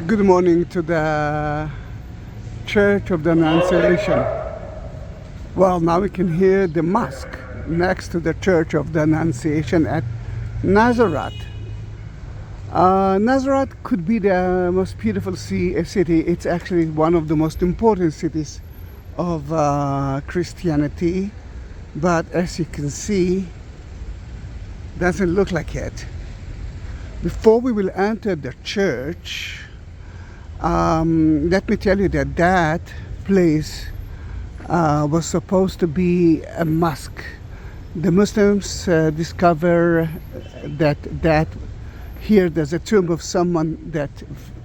Good morning to the Church of the Annunciation. Well, now we can hear the mosque next to the Church of the Annunciation at Nazareth. Nazareth could be the most beautiful city. It's actually one of the most important cities of Christianity, but as you can see, doesn't look like it. Before we will enter the church, let me tell you that that place was supposed to be a mosque. The Muslims discover that here there's a tomb of someone that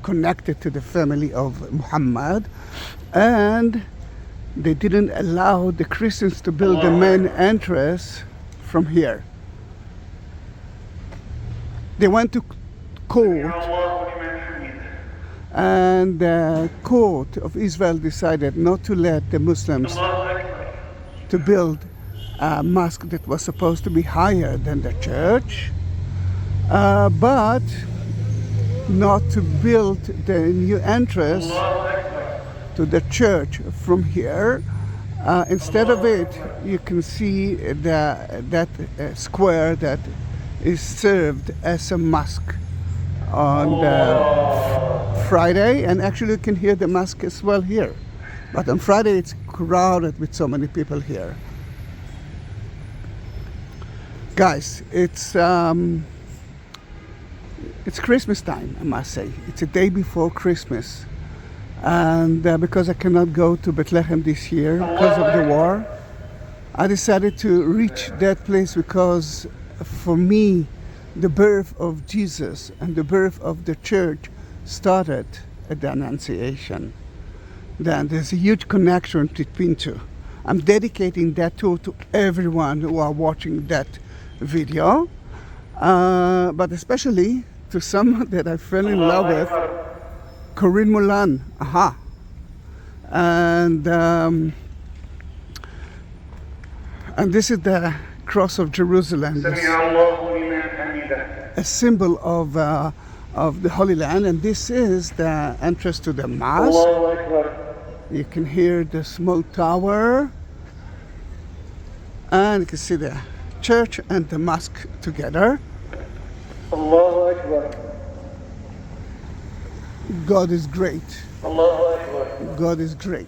connected to the family of Muhammad, and they didn't allow the Christians to build the main entrance from here. They went to court, and the court of Israel decided not to let the Muslims to build a mosque that was supposed to be higher than the church, but not to build the new entrance to the church from here. Instead of it, you can see that square that is served as a mosque on the Friday, and actually you can hear the mosque as well here. But on Friday it's crowded with so many people here. Guys, it's Christmas time, I must say. It's a day before Christmas, and because I cannot go to Bethlehem this year because of the war, I decided to reach that place because for me, the birth of Jesus and the birth of the church started at the Annunciation. Then there's a huge connection between two. I'm dedicating that tour to everyone who are watching that video, but especially to someone that I fell in love with, Corinne Mullen. And this is the cross of Jerusalem, a symbol of the Holy Land, and this is the entrance to the mosque. You can hear the small tower, and you can see the church and the mosque together. God is great. God is great.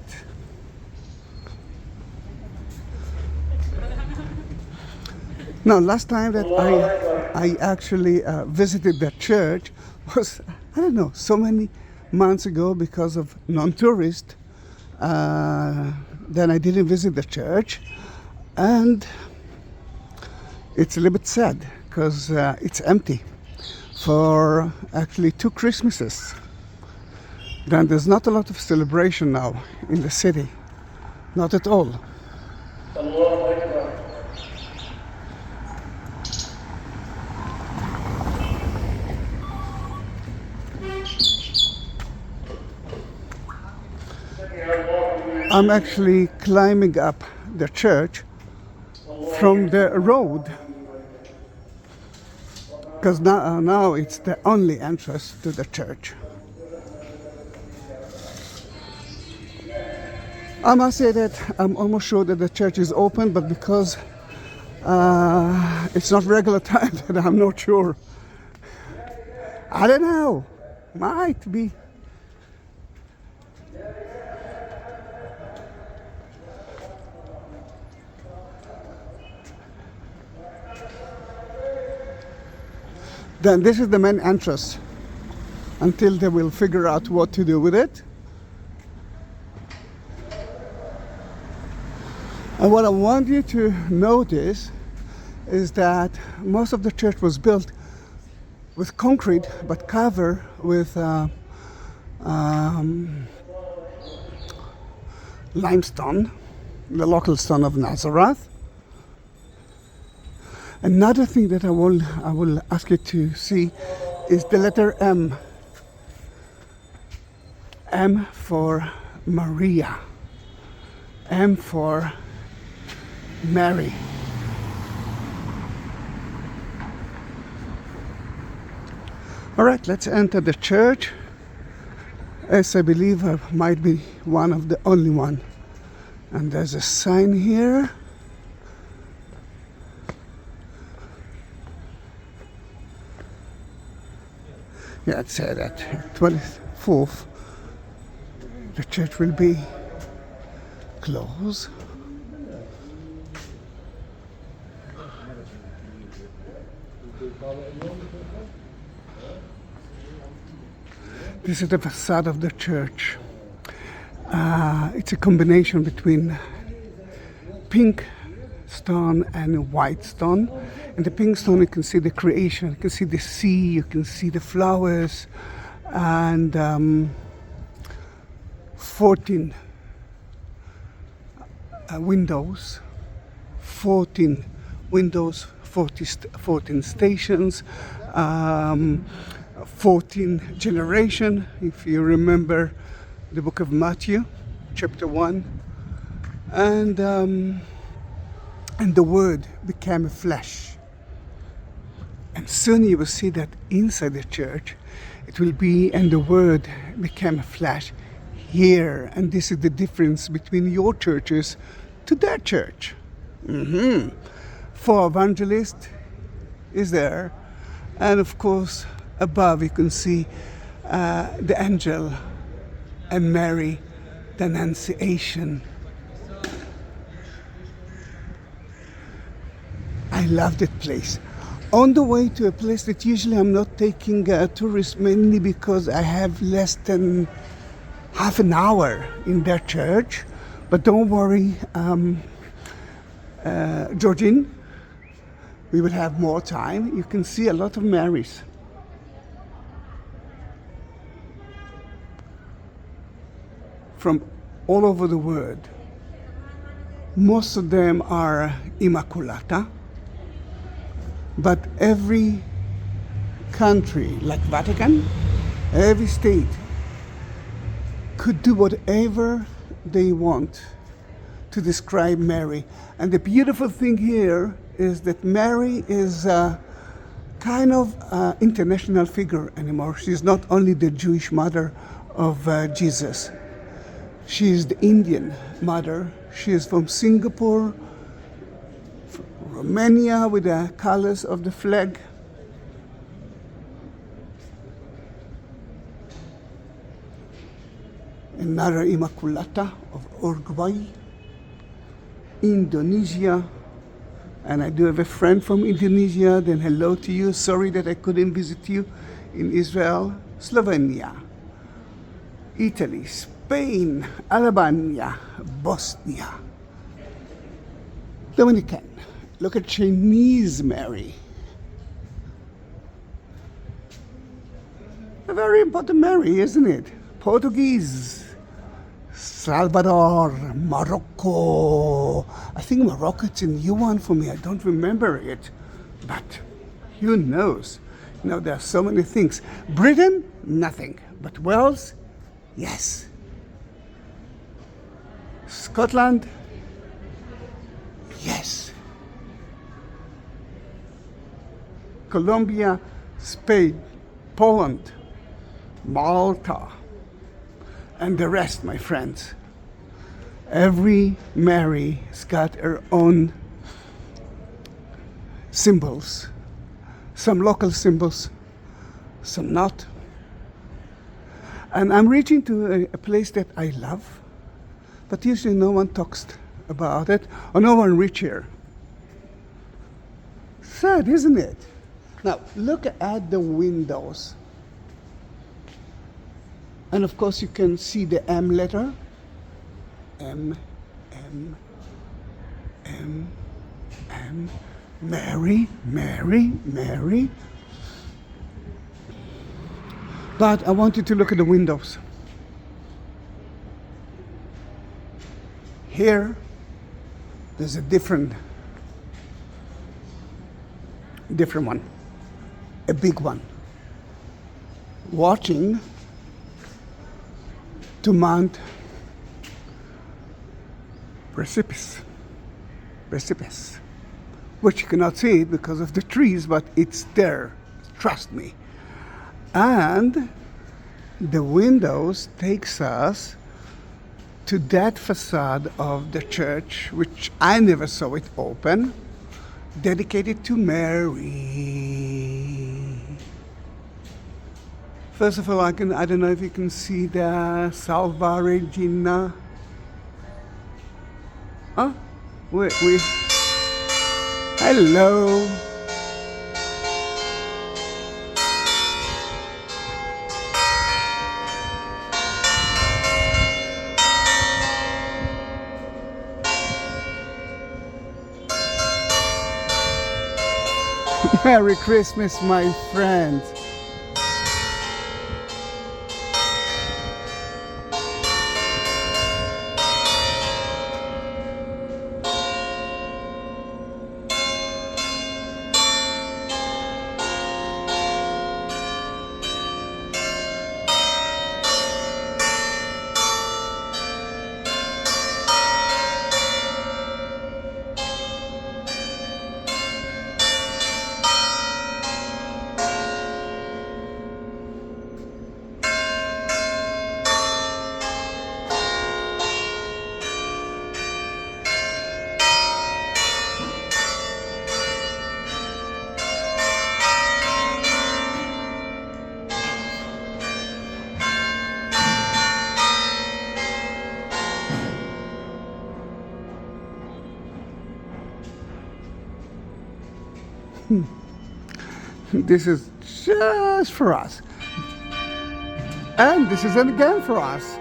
Now, last time that I actually visited that church was, I don't know, so many months ago because of non-tourist. Then I didn't visit the church, and it's a little bit sad because it's empty for actually 2 Christmases. Then there's not a lot of celebration now in the city, not at all. I'm actually climbing up the church from the road because now it's the only entrance to the church. I must say that I'm almost sure that the church is open, but because it's not regular time, that I'm not sure. I don't know. Might be. Then this is the main entrance until they will figure out what to do with it. And what I want you to notice is that most of the church was built with concrete but covered with limestone, the local stone of Nazareth. Another thing that I will ask you to see is the letter M. M for Maria. M for Mary. All right, let's enter the church. As I believe I might be one of the only one. And there's a sign here. Yeah, it said that 24th the church will be closed. This is the facade of the church. It's a combination between pink stone and white stone. In the pink stone you can see the creation, you can see the sea, you can see the flowers, and 14 windows, 14 windows, 14 stations, 14 generation, if you remember the book of Matthew, chapter 1, and the Word became a flesh. And soon you will see that inside the church it will be, and the Word became a flesh here. And this is the difference between your churches to their church. For evangelist is there, and of course above you can see the angel and Mary, the Annunciation. I love that place. On the way to a place that usually I'm not taking tourists, mainly because I have less than half an hour in their church. But don't worry, Georgine, we will have more time. You can see a lot of Marys. From all over the world. Most of them are Immaculata, but every country, like Vatican, every state could do whatever they want to describe Mary. And the beautiful thing here is that Mary is a kind of international figure anymore. She's not only the Jewish mother of Jesus. She is the Indian mother. She is from Singapore, from Romania, with the colors of the flag. Another Immaculata of Uruguay, Indonesia, and I do have a friend from Indonesia. Then hello to you. Sorry that I couldn't visit you in Israel. Slovenia, Italy, Spain, Albania, Bosnia, Dominican. Look at Chinese Mary. A very important Mary, isn't it? Portuguese, Salvador, Morocco. I think Morocco is a new one for me. I don't remember it, but who knows? You know, there are so many things. Britain, nothing, but Wales, yes. Scotland, yes. Colombia, Spain, Poland, Malta, and the rest, my friends. Every Mary's got her own symbols. Some local symbols, some not. And I'm reaching to a place that I love, but usually no one talks about it, or no one reach here. Sad, isn't it? Now, look at the windows. And of course you can see the M letter. M, M, M, M. Mary, Mary, Mary. But I want you to look at the windows. Here, there's a different one, a big one, watching to Mount Precipice, which you cannot see it because of the trees, but it's there, trust me. And the windows takes us to that facade of the church, which I never saw it open, dedicated to Mary. First of all, I don't know if you can see the Salva Regina. Oh, wait. Hello. Merry Christmas, my friend. This is just for us. And this is again for us.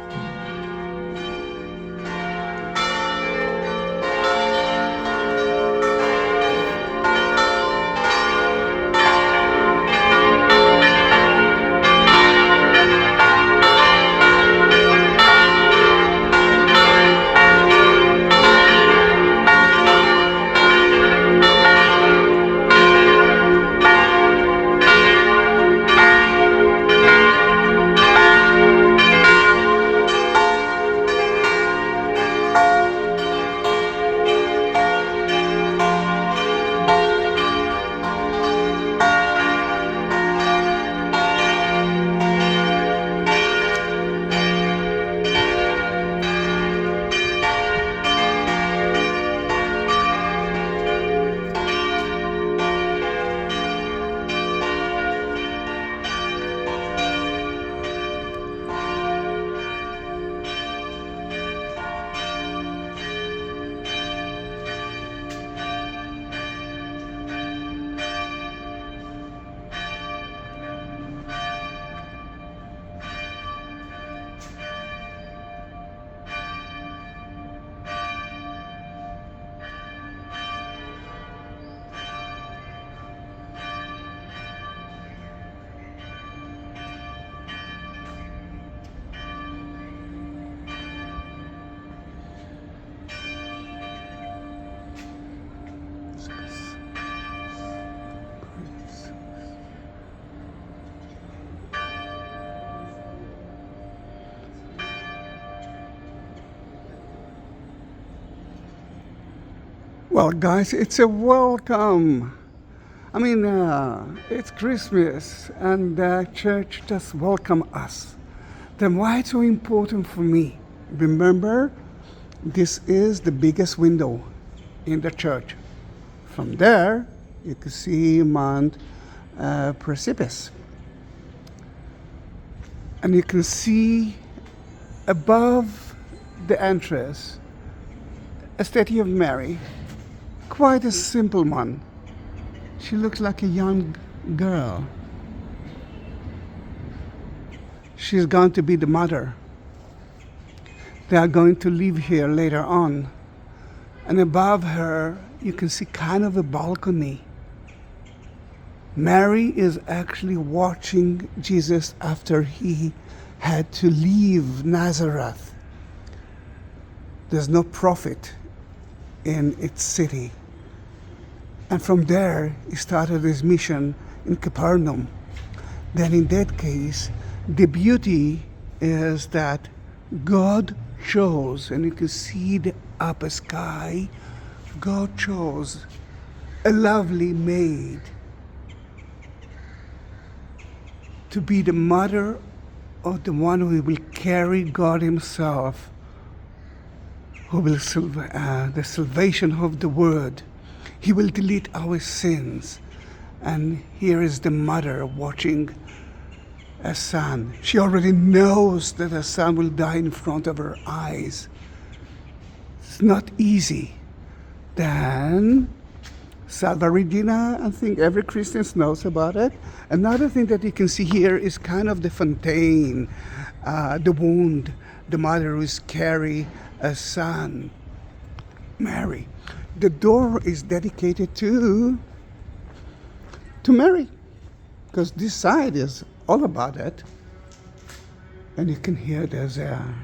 Well, guys, it's a welcome. I mean, it's Christmas, and the church just welcome us. Then why it's so important for me? Remember, this is the biggest window in the church. From there, you can see Mount Precipice. And you can see above the entrance a statue of Mary. Quite a simple one. She looks like a young girl. She's going to be the mother. They are going to live here later on. And above her, you can see kind of a balcony. Mary is actually watching Jesus after he had to leave Nazareth. There's no prophet in its city. And from there, he started his mission in Capernaum. Then in that case, the beauty is that God chose, and you can see the upper sky, God chose a lovely maid to be the mother of the one who will carry God himself, who will the salvation of the world. He will delete our sins. And here is the mother watching a son. She already knows that her son will die in front of her eyes. It's not easy. Then Salva Regina, I think every Christian knows about it. Another thing that you can see here is kind of the fontaine, the wound, the mother who is carrying a son, Mary. The door is dedicated to Mary, because this side is all about it. And you can hear there's a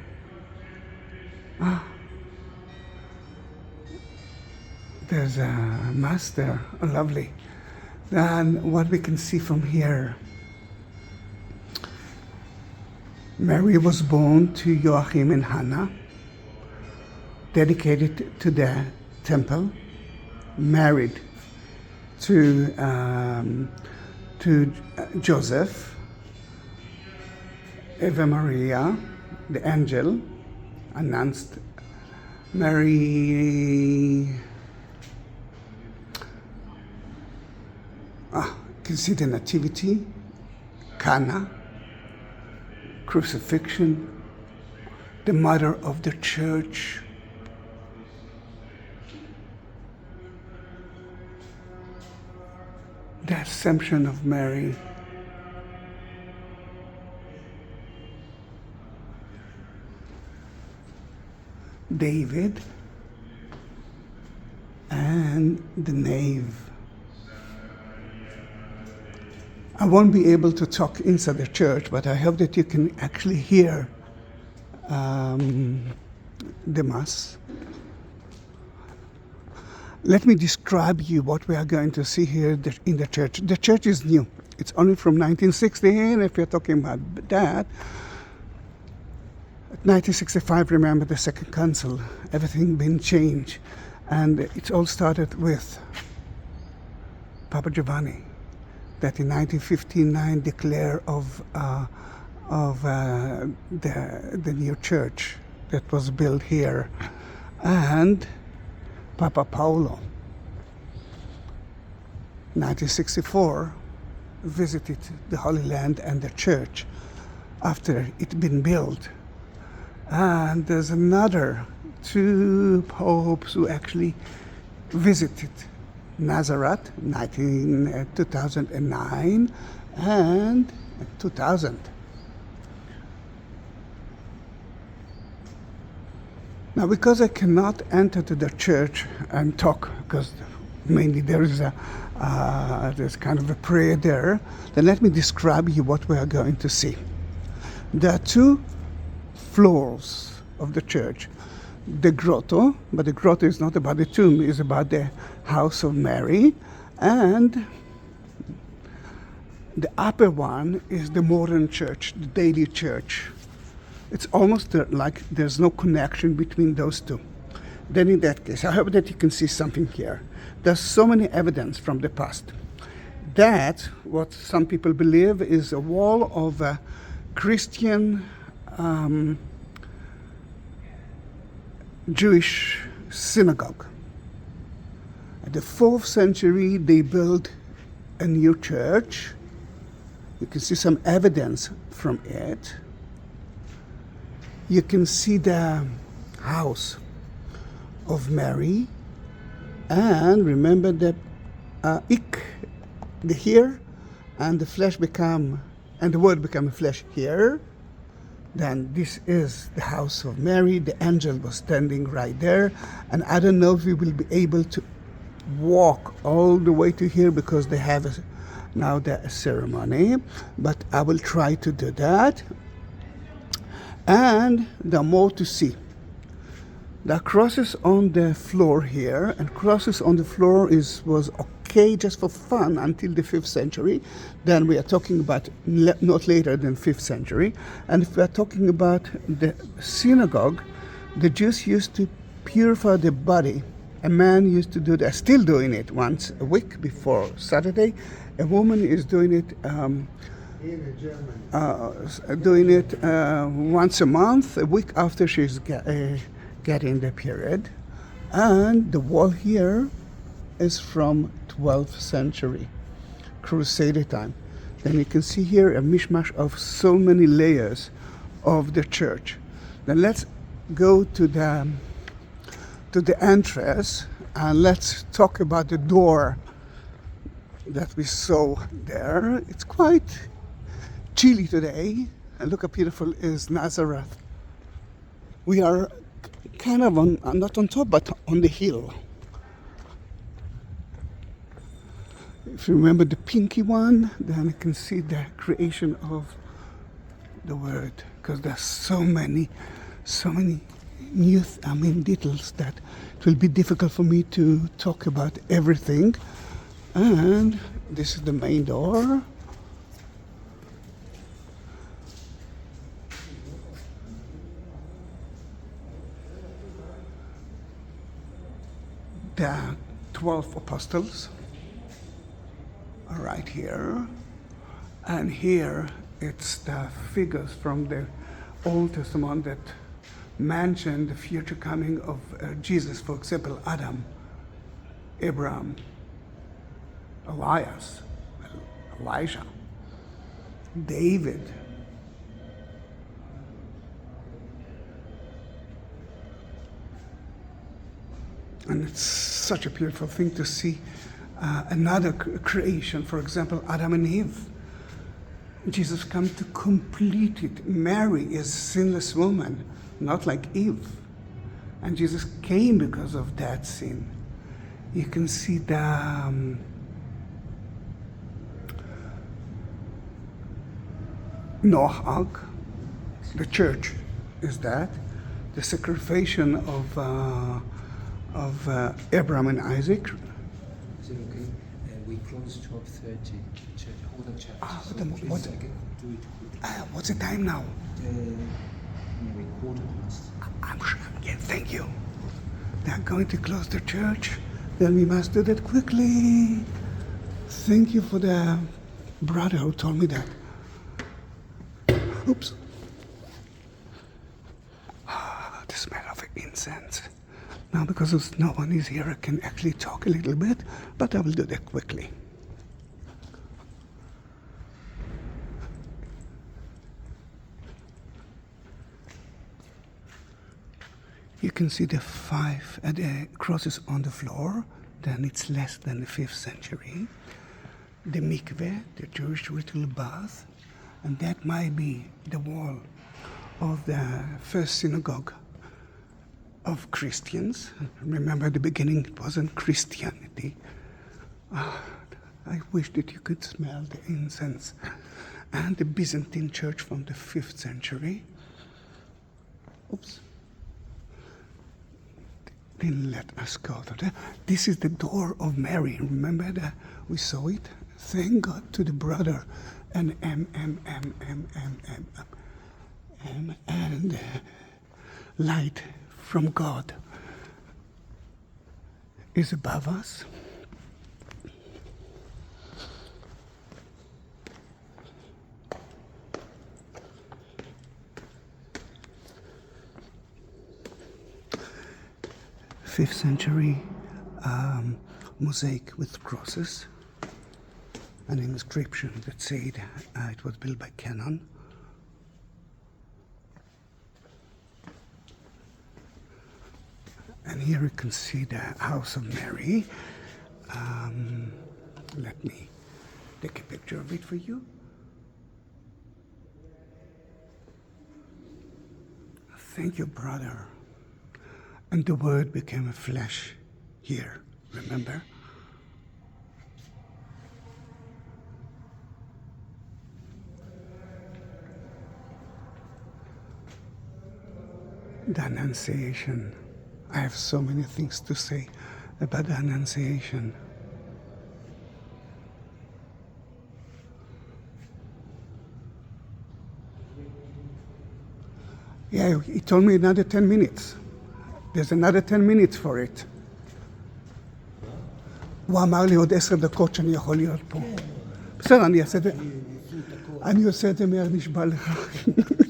mass there, lovely. Then what we can see from here, Mary was born to Joachim and Hannah, dedicated to the temple, married to Joseph, Eva Maria, the angel, announced Mary. You can see the nativity, Cana, crucifixion, the mother of the church. The Assumption of Mary. David and the nave. I won't be able to talk inside the church, but I hope that you can actually hear the Mass. Let me describe you what we are going to see here in the church. The church is new. It's only from 1916, if you're talking about that. 1965, remember the Second Council, everything been changed. And it all started with Papa Giovanni, that in 1959 declared of the new church that was built here. And Papa Paolo, 1964, visited the Holy Land and the church after it been built. And there's another two popes who actually visited Nazareth, 2009 and 2000. Now, because I cannot enter to the church and talk, because mainly there's kind of a prayer there, then let me describe you what we are going to see. There are two floors of the church. The grotto, but the grotto is not about the tomb, it's about the house of Mary. And the upper one is the modern church, the daily church. It's almost like there's no connection between those two. Then in that case, I hope that you can see something here. There's so many evidence from the past. That, what some people believe, is a wall of a Christian Jewish synagogue. At the 4th century, they built a new church. You can see some evidence from it. You can see the house of Mary, and remember that the here, and the flesh become, and the word become flesh here. Then this is the house of Mary. The angel was standing right there, and I don't know if we will be able to walk all the way to here because they have now the ceremony, but I will try to do that. And there are more to see. There are crosses on the floor here, and crosses on the floor was okay just for fun until the 5th century. Then we are talking about not later than 5th century. And if we are talking about the synagogue, the Jews used to purify the body. A man used to do that, still doing it once a week before Saturday. A woman is doing it doing it once a month, a week after she's getting the period. And the wall here is from 12th century, Crusader time. Then you can see here a mishmash of so many layers of the church. Then let's go to the entrance and let's talk about the door that we saw there. It's quite chilly today, and look how beautiful is Nazareth. We are kind of on, not on top, but on the hill. If you remember the pinky one, then you can see the creation of the word, because there's so many new details that it will be difficult for me to talk about everything. And this is the main door. The 12 apostles are right here, and here it's the figures from the Old Testament that mention the future coming of Jesus. For example, Adam, Abraham, Elias, Elijah, David. And it's such a beautiful thing to see another creation, for example, Adam and Eve. Jesus come to complete it. Mary is a sinless woman, not like Eve. And Jesus came because of that sin. You can see the Noah Ark, the church is that, the sacrifice of Abraham and Isaac. Is it okay? We close 12:30. Hold on, chat. What's the time now? Maybe quarter past. I'm sure. Yeah, thank you. They're going to close the church. Then we must do that quickly. Thank you for the brother who told me that. Oops. The smell of incense. Now, because no one is here, I can actually talk a little bit, but I will do that quickly. You can see the crosses on the floor. Then it's less than the 5th century. The mikveh, the Jewish ritual bath, and that might be the wall of the first synagogue of Christians. Remember, at the beginning it wasn't Christianity. I wish that you could smell the incense. And the Byzantine church from the 5th century. Oops. Didn't let us go to that. This is the door of Mary. Remember that we saw it? Thank God to the brother. And and light from God is above us. Fifth century mosaic with crosses, an inscription that said it was built by Canon. And here you can see the house of Mary. Let me take a picture of it for you. Thank you, brother. And the word became a flesh here, remember? The Annunciation. I have so many things to say about the Annunciation. Yeah, he told me another 10 minutes. There's another 10 minutes for it. הוא אמר לי עוד 10 דקות שאני יכול להיות פה. בסדר, אני אעשה את זה. אני עושה את זה מיד נשבע לך.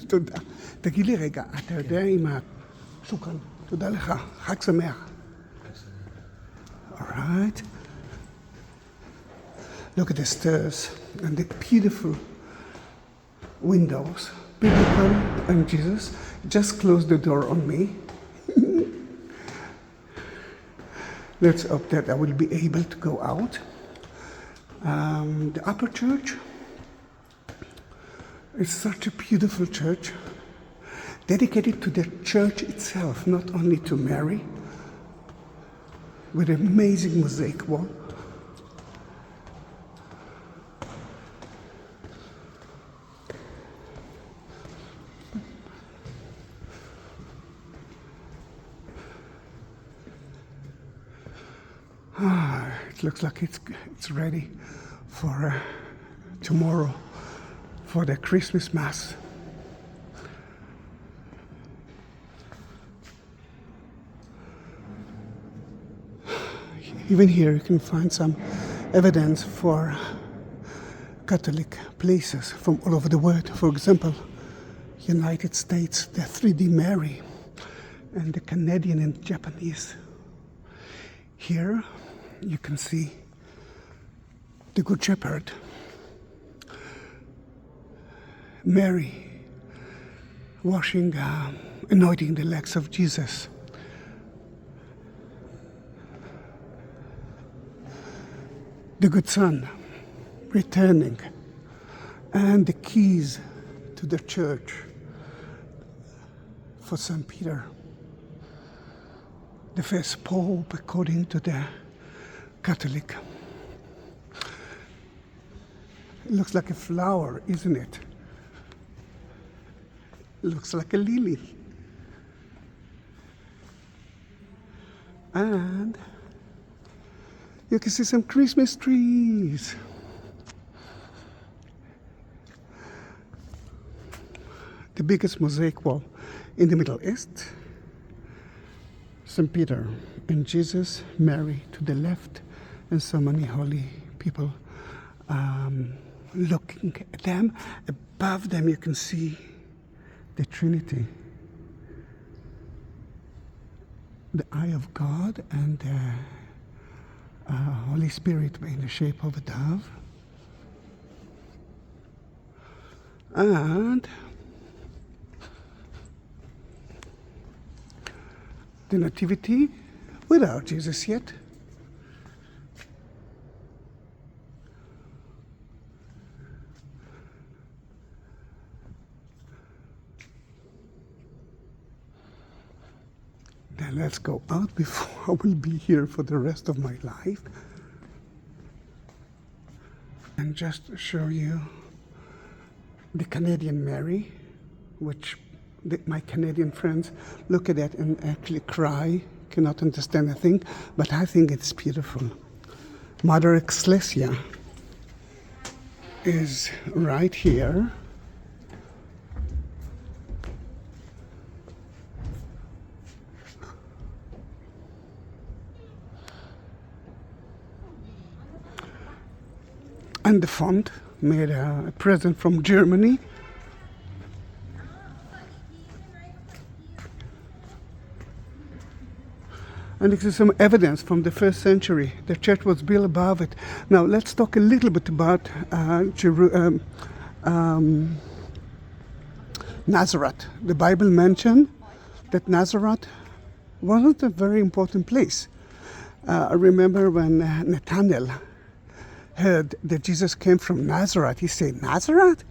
תודה. תגיד לי רגע, אתה יודע אם שוכרן, תודה לך, חג שמח. All right. Look at the stairs and the beautiful windows. Biblical and Jesus just closed the door on me. Let's hope that I will be able to go out. The upper church is such a beautiful church, dedicated to the church itself, not only to Mary, with an amazing mosaic wall. It looks like it's ready for tomorrow, for the Christmas Mass. Even here you can find some evidence for Catholic places from all over the world. For example, United States, the 3D Mary, and the Canadian and Japanese. Here you can see the Good Shepherd, Mary washing, anointing the legs of Jesus. The Good Son returning, and the keys to the church for St. Peter, the first Pope according to the Catholic. It looks like a flower, isn't it? It looks like a lily. And you can see some Christmas trees. The biggest mosaic wall in the Middle East. St. Peter and Jesus, Mary to the left, and so many holy people looking at them. Above them you can see the Trinity. The eye of God and the Holy Spirit in the shape of a dove. And the Nativity without Jesus yet. Then let's go out before I will be here for the rest of my life. And just show you the Canadian Mary, which my Canadian friends look at that and actually cry, cannot understand a thing, but I think it's beautiful. Mother Ecclesia is right here. And the font made a present from Germany. And this is some evidence from the 1st century. The church was built above it. Now let's talk a little bit about Nazareth. The Bible mentioned that Nazareth wasn't a very important place. I remember when Nathanael heard that Jesus came from Nazareth, he said, "Nazareth?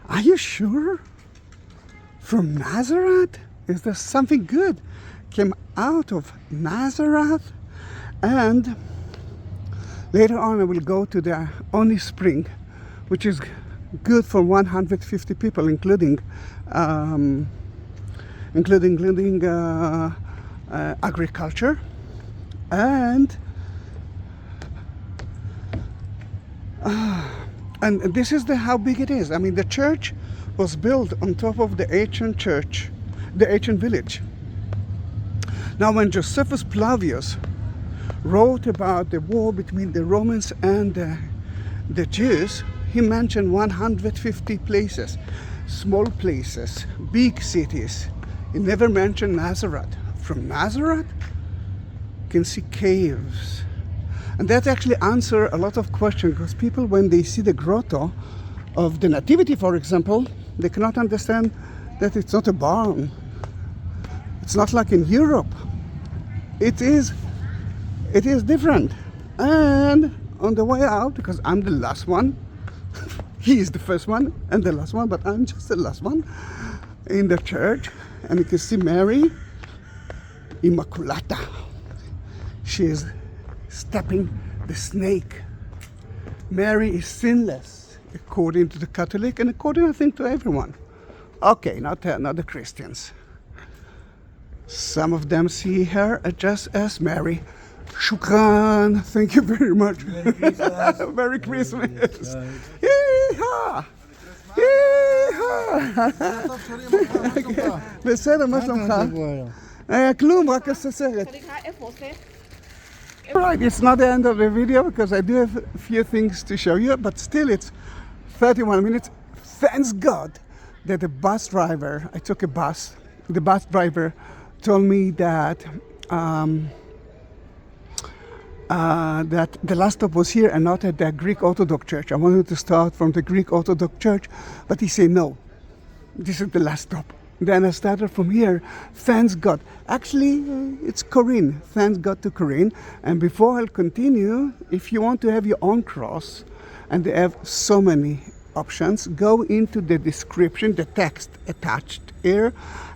Are you sure? From Nazareth? Is there something good came out of Nazareth?" And later on I will go to the only spring, which is good for 150 people, including agriculture. And this is how big it is. I mean, the church was built on top of the ancient church, the ancient village. Now, when Josephus Flavius wrote about the war between the Romans and the Jews, he mentioned 150 places, small places, big cities. He never mentioned Nazareth. From Nazareth, you can see caves. And that actually answers a lot of questions, because people, when they see the grotto of the Nativity, for example, they cannot understand that it's not a barn. It's not like in Europe. It is different. And on the way out, because I'm the last one, he is the first one and the last one, but I'm just the last one in the church. And you can see Mary Immaculata. She is stepping the snake. Mary is sinless, according to the Catholic and according, I think, to everyone. Okay, not the Christians. Some of them see her just as Mary. Shukran. Thank you very much. Merry Christmas. Merry Christmas. Merry Yeehaw. Yeehaw. בסדר, מה שלומך? כלום, רק הסרט. Right, it's not the end of the video because I do have a few things to show you, but still it's 31 minutes. Thanks God that the bus driver, I took a bus, the bus driver told me that that the last stop was here and not at the Greek Orthodox Church. I wanted to start from the Greek Orthodox Church, but he said no, this is the last stop. Then I started from here. Thanks God. Actually, it's Corinne. Thanks God to Corinne. And before I'll continue, if you want to have your own cross, and they have so many options, go into the description, the text attached here,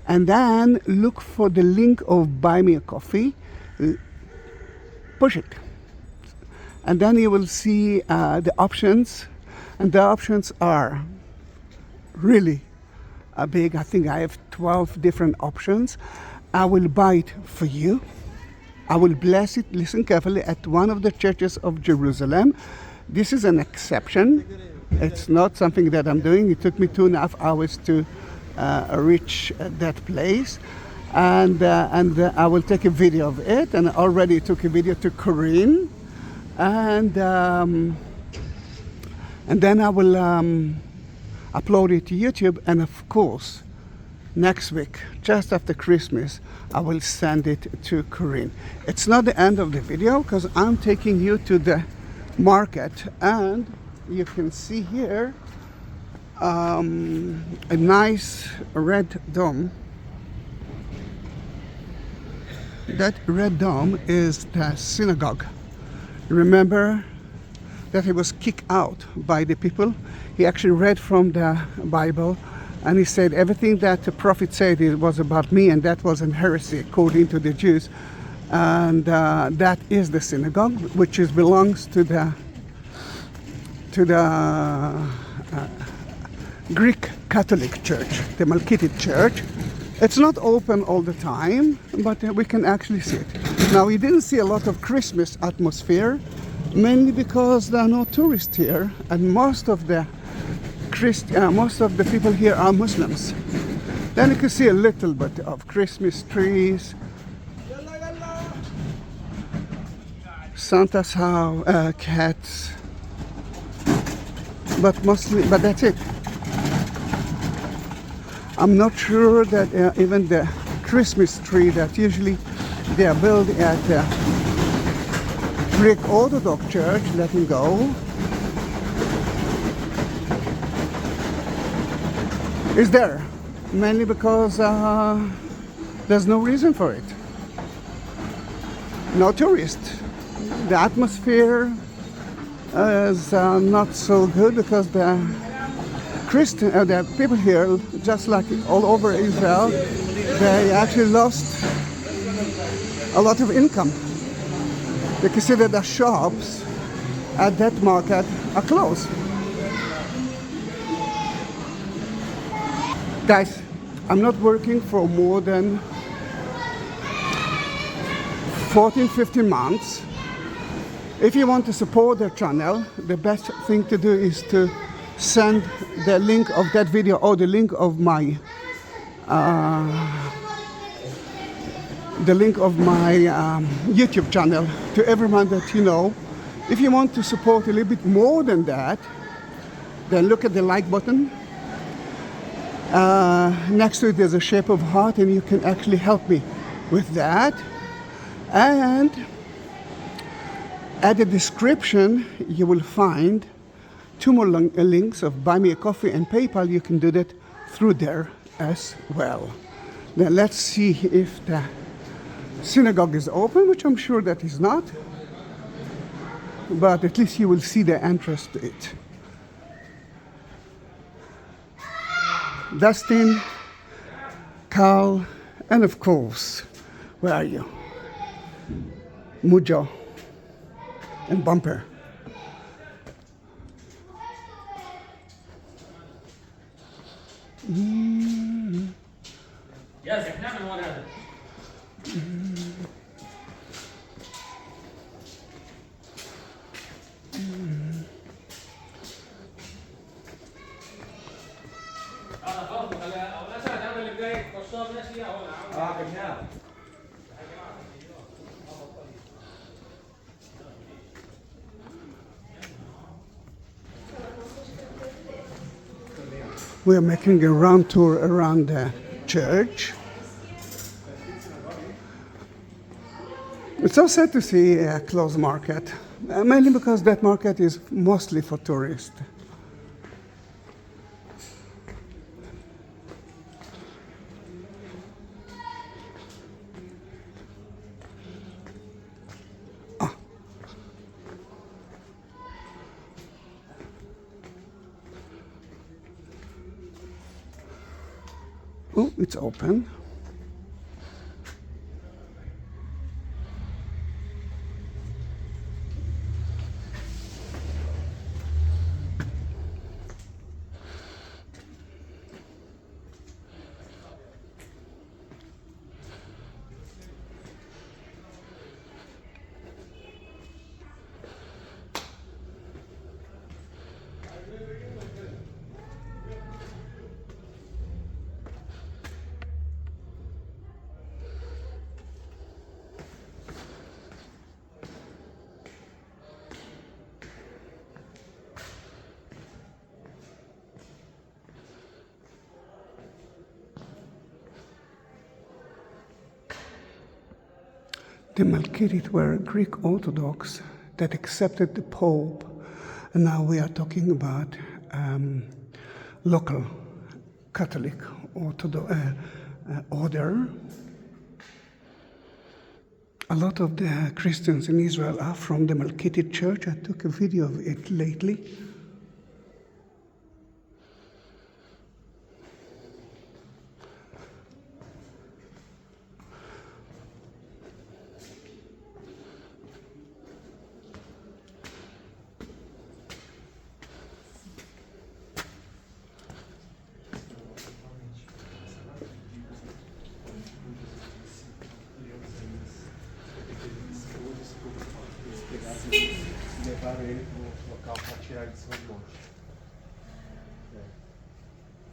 and then look for the link of Buy Me a Coffee. Push it. And then you will see the options. And the options are really big. I think I have 12 different options. I will buy it for you. I will bless it, listen carefully, at one of the churches of Jerusalem. This is an exception. It's not something that I'm doing. It took me 2.5 hours to reach that place. And I will take a video of it. And I already took a video to Corinne. And then I will upload it to YouTube, and of course next week, just after Christmas, I will send it to Corinne. It's not the end of the video because I'm taking you to the market, and you can see here a nice red dome. That red dome is the synagogue. Remember that he was kicked out by the people. He actually read from the Bible, and he said everything that the prophet said it was about me, and that was an heresy according to the Jews. And that is the synagogue, which belongs to the Greek Catholic Church, the Melkitic Church. It's not open all the time, but we can actually see it. Now, we didn't see a lot of Christmas atmosphere, mainly because there are no tourists here, and most of the people here are Muslims. Then you can see a little bit of Christmas trees, Santa's house, cats, but that's it. I'm not sure that even the Christmas tree that usually they are built at the Greek Orthodox Church, let him go, is there, mainly because there's no reason for it. No tourists. The atmosphere is not so good because the people here, just like all over Israel, they actually lost a lot of income. They consider the shops at that market are closed. Guys, I'm not working for more than 14-15 months. If you want to support the channel, the best thing to do is to send the link of that video or the link of my YouTube channel to everyone that you know. If you want to support a little bit more than that, then look at the like button. Next to it there's a shape of heart, and you can actually help me with that. And at the description you will find 2 more links of Buy Me a Coffee and PayPal. You can do that through there as well. Now let's see if the synagogue is open, which I'm sure that is not, but at least you will see the entrance to it. Dustin, Carl, and of course, where are you? Mujo and Bumper. Yes, I can one other. We are making a round tour around the church. It's so sad to see a closed market, mainly because that market is mostly for tourists. Oh, it's open. The Melkites were Greek Orthodox that accepted the Pope, and now we are talking about local Catholic order. A lot of the Christians in Israel are from the Melkite Church. I took a video of it lately.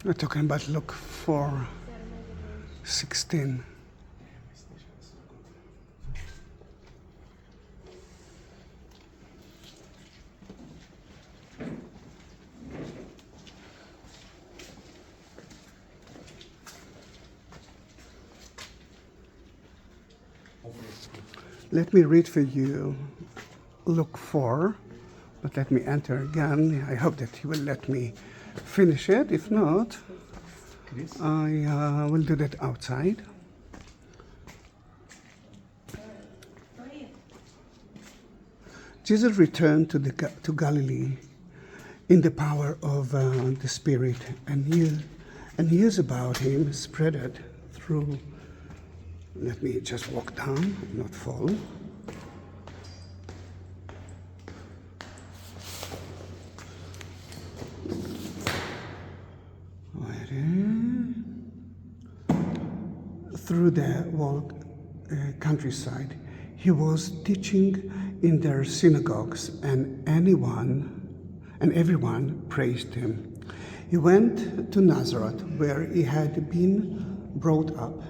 We're talking about Luke 4:16. Let me read for you Luke 4, but let me enter again. I hope that he will let me finish it. If not, I will do that outside. Jesus returned to Galilee in the power of the Spirit, and news about him spread through. Let me just walk down, not fall. Through the whole countryside, he was teaching in their synagogues, and everyone praised him. He went to Nazareth, where he had been brought up,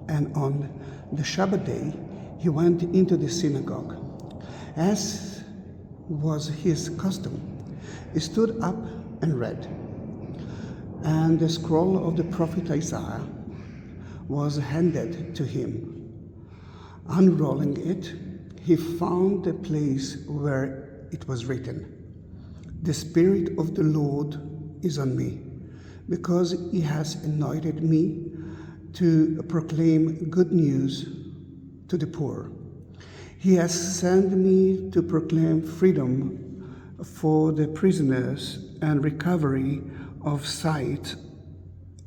and on the Shabbat day, he went into the synagogue. As was his custom. He stood up and read, and the scroll of the prophet Isaiah was handed to him. Unrolling it, he found the place where it was written, "The Spirit of the Lord is on me, because he has anointed me to proclaim good news to the poor. He has sent me to proclaim freedom for the prisoners and recovery of sight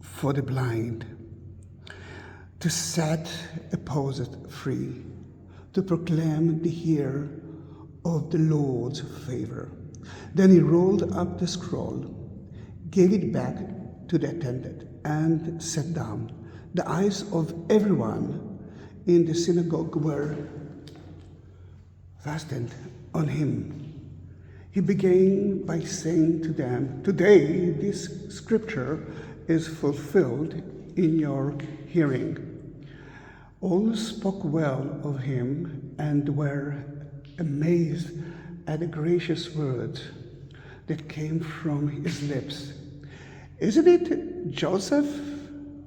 for the blind, to set oppressed free, to proclaim the year of the Lord's favor." Then he rolled up the scroll, gave it back to the attendant, and sat down. The eyes of everyone in the synagogue were fastened on him. He began by saying to them, "Today this scripture is fulfilled in your hearing." All spoke well of him and were amazed at the gracious words that came from his lips. "Isn't it Joseph's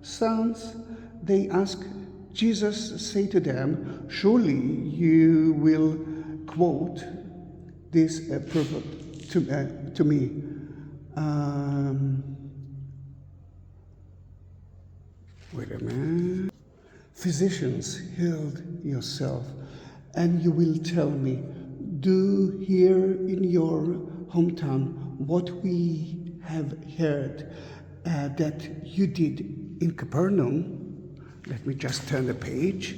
sons?" they asked. Jesus said to them, "Surely you will quote this proverb to me. Wait a minute. Physicians, heal yourself, and you will tell me, do here in your hometown what we have heard that you did in Capernaum. Let me just turn the page.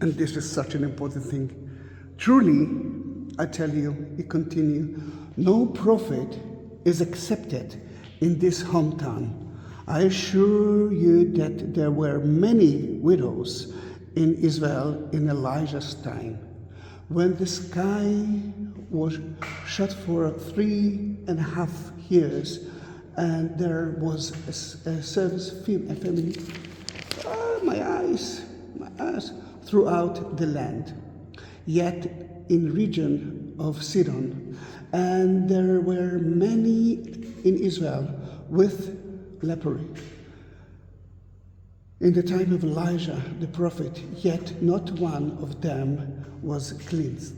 And this is such an important thing. Truly, I tell you, he continued, no prophet is accepted in this hometown. I assure you that there were many widows in Israel in Elijah's time, when the sky was shut for 3.5 years, and there was a service family, my eyes, throughout the land. Yet in region of Sidon, and there were many in Israel with leprosy. In the time of Elijah the prophet, yet not one of them was cleansed.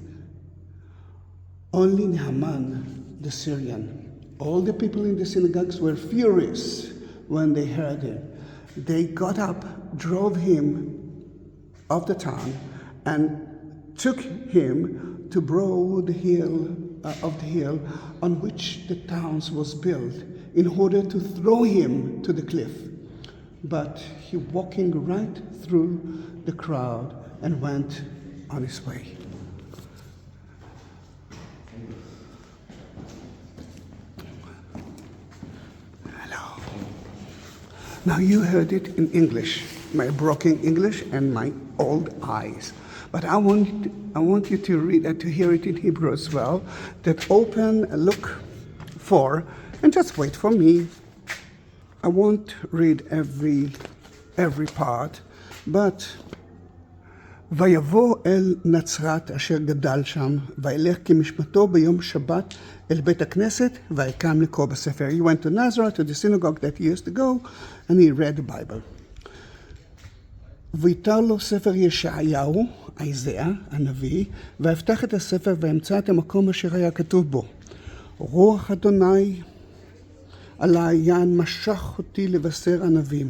Only Naaman the Syrian. All the people in the synagogues were furious when they heard him. They got up, drove him off the town, and took him to broad hill of the hill on which the town was built, in order to throw him to the cliff. But he walking right through the crowd and went on his way. Hello. Now you heard it in English, my broken English and my old eyes. But I want you to read to hear it in Hebrew as well. That open, look for, and just wait for me. I won't read every part, but ויבוא אל נצרת אשר גדל שם, וילך כמשמתו ביום שבת אל בית הכנסת, ויקם לקרוא בספר. He went to Nazareth, to the synagogue that he used to go, and he read the Bible. ויתר לו ספר ישעיהו, איזיה, הנביא, ויפתח את הספר וימצא את המקום אשר היה כתוב בו. רוח אדוני עלי יען משך אותי לבשר ענבים,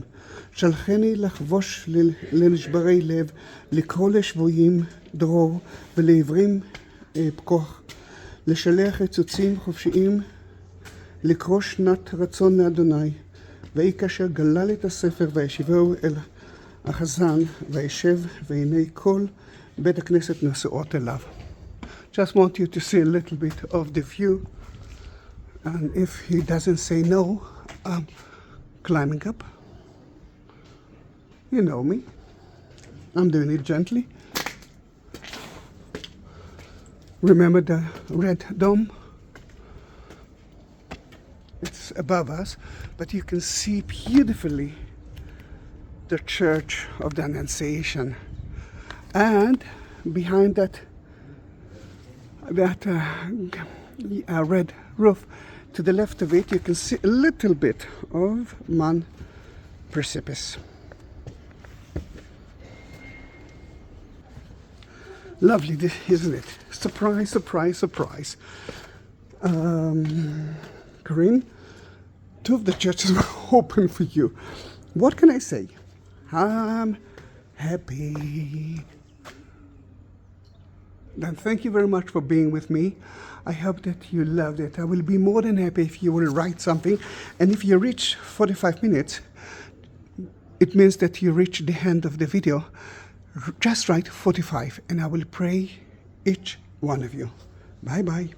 שלחני לחבוש לנשברי לב, לקרוא לשבויים דרור ולעברים פקוח, לשלח רצוצים חופשיים, לקרוא שנת רצון לאדוני. ויהי כאשר גלל את הספר וישיבהו אל החזן וישב, והנה כל בית הכנסת נשואות אליו. Just want you to see a little bit of the view, and if he doesn't say no, I'm climbing up. You know me. I'm doing it gently. Remember the red dome? It's above us, but you can see beautifully the church of the Annunciation. And behind that that red roof. To the left of it, you can see a little bit of Man Precipice. Lovely, isn't it? Surprise, surprise, surprise. Corinne, 2 of the churches were open for you. What can I say? I'm happy. Then thank you very much for being with me. I hope that you loved it. I will be more than happy if you will write something. And if you reach 45 minutes, it means that you reach the end of the video. Just write 45 and I will pray each one of you. Bye bye.